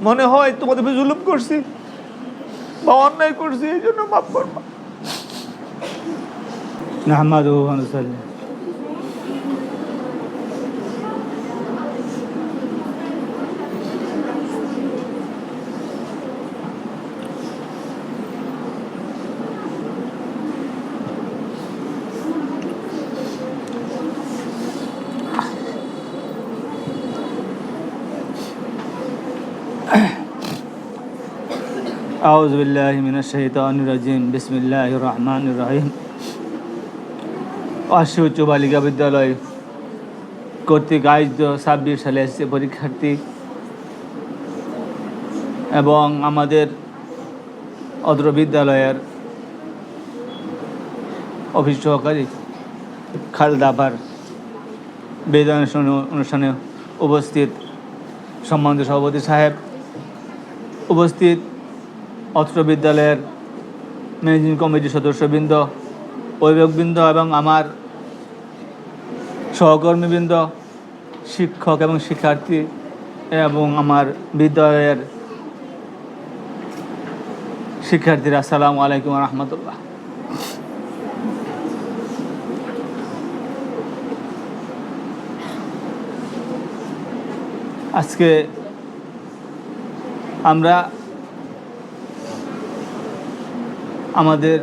মনে হয় তোমাদের উপর জুলুম করছি বা অন্যায় করছি, এই জন্য মাফ করবা। নাহমাদুহু ওয়া নুসাল্লি। আউযু বিল্লাহি মিনাশ শাইতানির রাজিম। বিসমিল্লাহির রহমানির রহিম। আশি উচ্চ বালিকা বিদ্যালয় কর্তৃক আয়োজিত 26 সালে এসএসসি পরীক্ষার্থী এবং আমাদের অত্র বিদ্যালয়ের অফিস সহকারী খালেদা আপার বিদায় অনুষ্ঠানে উপস্থিত সম্মানিত সভাপতি সাহেব, উপস্থিত অত্র বিদ্যালয়ের ম্যানেজিং কমিটির সদস্যবৃন্দ, অভিভাবকবৃন্দ এবং আমার সহকর্মীবৃন্দ, শিক্ষক এবং শিক্ষার্থী এবং আমার বিদ্যালয়ের শিক্ষার্থীরা, আসসালামু আলাইকুম ওয়া রাহমাতুল্লাহ। আজকে আমরা আমাদের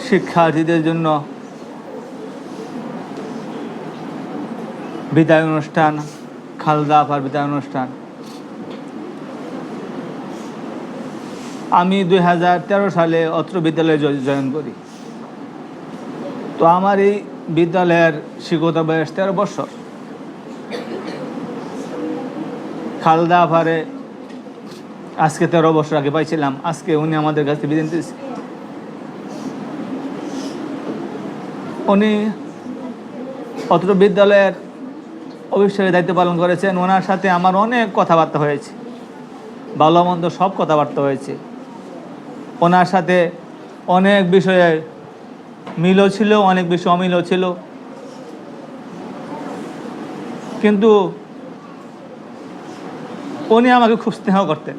শিক্ষার্থীদের জন্য বিদায় অনুষ্ঠান, খালেদা আপার বিদায় অনুষ্ঠান। আমি 2013 সালে অত্র বিদ্যালয়ে জয়েন করি। তো আমার এই বিদ্যালয়ের শিক্ষকতা বয়স 13 বছর। খালেদা আপারে আজকে 13 বছর আগে পাইছিলাম। আজকে উনি আমাদের কাছে বিদায় নিতেছে। উনি অত্র বিদ্যালয়ের অফিসের দায়িত্ব পালন করেছেন। ওনার সাথে আমার অনেক কথাবার্তা হয়েছে, ভালো মন্দ সব কথাবার্তা হয়েছে। ওনার সাথে অনেক বিষয়ে মিলও ছিল, অনেক বিষয় অমিলও ছিল, কিন্তু উনি আমাকে খুব স্নেহ করতেন।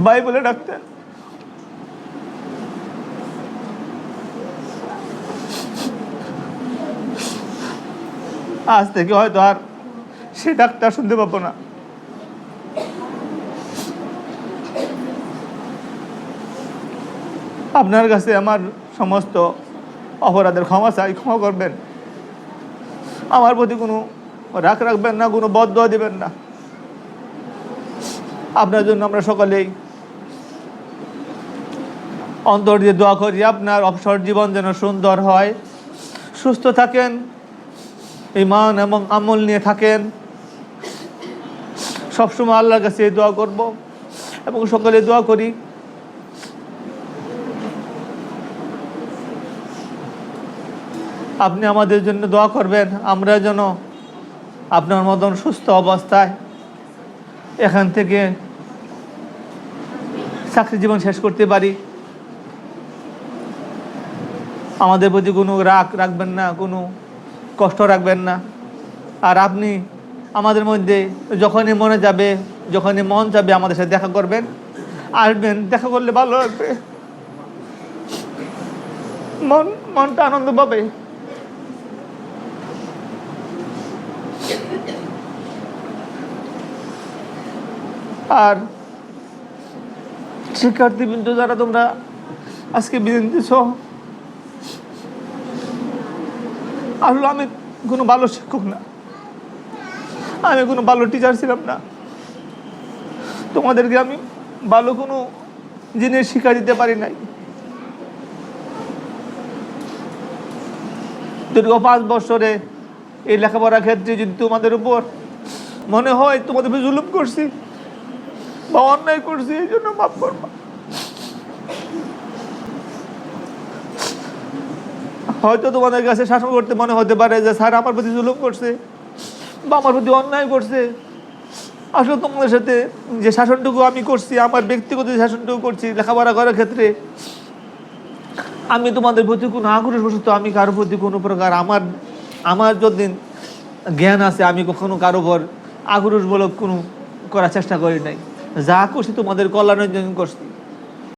ভাই বলে ডাকতেন। আজ থেকে হয়তো আর সে ডাকটা শুনতে পাবো না। আপনার কাছে আমার সমস্ত অপরাধের ক্ষমা চাই, ক্ষমা করবেন। আমার প্রতি কোনো রাগ রাখবেন না, কোনো বদদোয়া দিবেন না। আপনার জন্য আমরা সকলেই অন্তর দিয়ে দোয়া করি, আপনার অবসর জীবন যেন সুন্দর হয়, সুস্থ থাকেন, ঈমান এবং আমল নিয়ে থাকেন। সবসময় আল্লাহর কাছে এই দোয়া করব এবং সকলে দোয়া করি আপনি আমাদের জন্য দোয়া করবেন, আমরা যেন আপনার মতন সুস্থ অবস্থায় এখান থেকে চাকরি জীবন শেষ করতে পারি। আমাদের প্রতি কোনো রাগ রাখবেন না, কোনো কষ্ট রাখবেন না। আর আপনি আমাদের মধ্যে যখনই মনে যাবে, যখনই মন যাবে আমাদের সাথে দেখা করবেন, আসবেন। দেখা করলে ভালো লাগবে, মনটা আনন্দ পাবে। আর শিক্ষার্থীবৃন্দ যারা তোমরা আজকে বিদায় নিতেছ, আসলে আমি কোনো ভালো শিক্ষক না, আমি কোনো ভালো টিচার ছিলাম না। তোমাদেরকে আমি ভালো কোনো জিনিস শিক্ষা দিতে পারি নাই। দীর্ঘ 5 বছরে এই লেখাপড়ার ক্ষেত্রে যদি তোমাদের উপর মনে হয় তোমাদের উপর জুলুম করছি বা অন্যায় করছি, এই জন্য মাফ করবা। হয়তো তোমাদের কাছে শাসন করতে মনে হতে পারে যে স্যার আমার প্রতি জুলুম করছে বা আমার প্রতি অন্যায় করছে। আসলে তোমাদের সাথে যে শাসনটুকু আমি করছি, আমার ব্যক্তিগত যে শাসনটুকু করছি লেখাপড়া করার ক্ষেত্রে, আমি তোমাদের প্রতি কোনো আক্রোশবশত আমি কারোর প্রতি কোনো প্রকার আমার যতদিন জ্ঞান আছে, আমি কখনো কারো উপর আক্রোশমূলক কোনো করার চেষ্টা করি নাই। যা করছি তোমাদের কল্যাণের জন্য করছি।